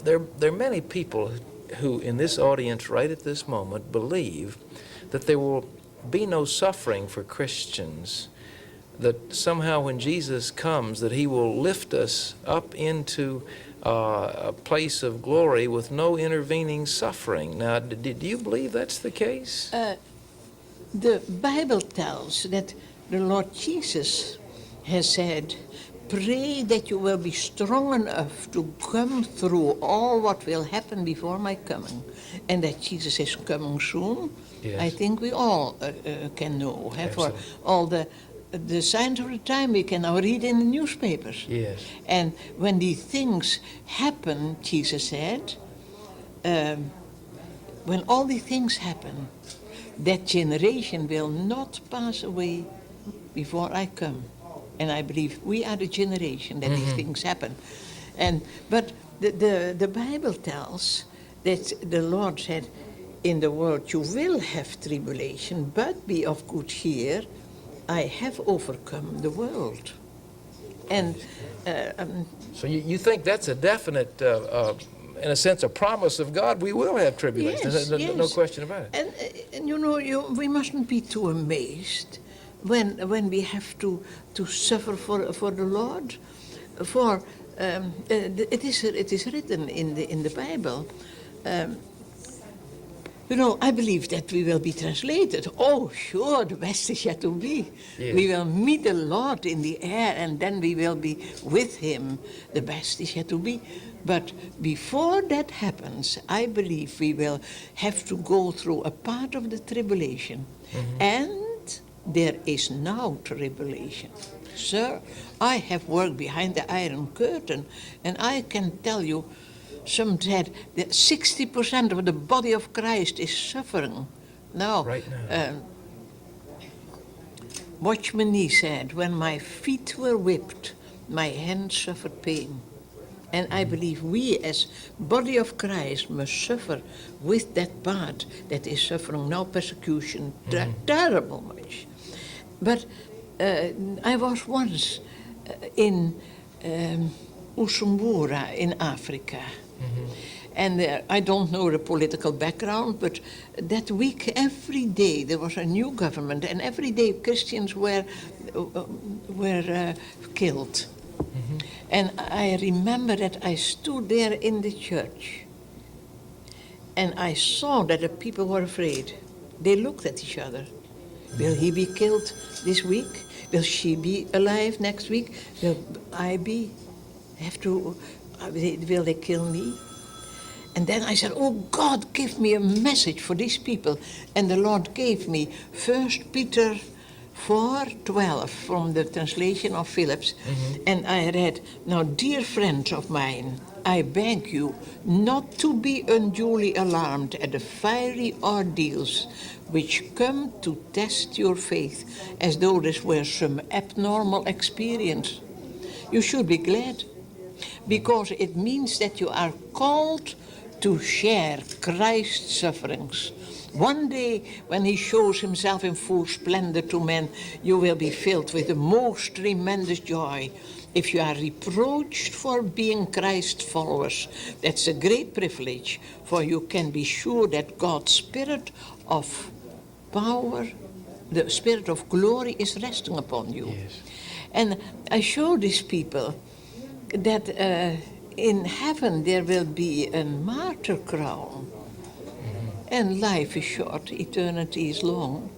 there are many people who in this audience right at this moment believe that there will be no suffering for Christians, that somehow when Jesus comes that he will lift us up into a place of glory with no intervening suffering. Now, do you believe that's the case? The Bible tells that the Lord Jesus has said, pray that you will be strong enough to come through all what will happen before my coming. And that Jesus is coming soon, Yes. I think we all can know. For all the signs of the time we can now read in the newspapers. Yes. And when these things happen, Jesus said, when all these things happen, that generation will not pass away before I come. And I believe we are the generation that these things happen. But the Bible tells that the Lord said, in the world you will have tribulation, but be of good cheer, I have overcome the world. And so you think that's a definite, in a sense, a promise of God? We will have tribulation. Yes, No question about it. And you know, we mustn't be too amazed when we have to suffer for the Lord. For it is written in the Bible. You know, I believe that we will be translated. Oh, sure, the best is yet to be. Yes. We will meet the Lord in the air, and then we will be with him. The best is yet to be. But before that happens, I believe we will have to go through a part of the tribulation. And there is now tribulation. Sir, I have worked behind the Iron Curtain, and I can tell you, some said that 60% of the body of Christ is suffering. Now, Right now. Watchman Nee said, when my feet were whipped, my hands suffered pain. And I believe we as body of Christ must suffer with that part that is suffering now persecution, terrible much. But I was once in Usumbura in Africa. And I don't know the political background, but that week, every day, there was a new government, and every day Christians were killed. And I remember that I stood there in the church, and I saw that the people were afraid. They looked at each other. Will he be killed this week? Will she be alive next week? Will I be? Will they kill me? And then I said, oh God, give me a message for these people. And the Lord gave me 1 Peter 4:12 from the translation of Phillips. And I read, now dear friends of mine, I beg you not to be unduly alarmed at the fiery ordeals which come to test your faith as though this were some abnormal experience. You should be glad, because it means that you are called to share Christ's sufferings. One day, when he shows himself in full splendor to men, you will be filled with the most tremendous joy. If you are reproached for being Christ's followers, that's a great privilege, for you can be sure that God's Spirit of power, the Spirit of glory is resting upon you. Yes. And I show these people that in heaven there will be a martyr crown. And life is short, eternity is long.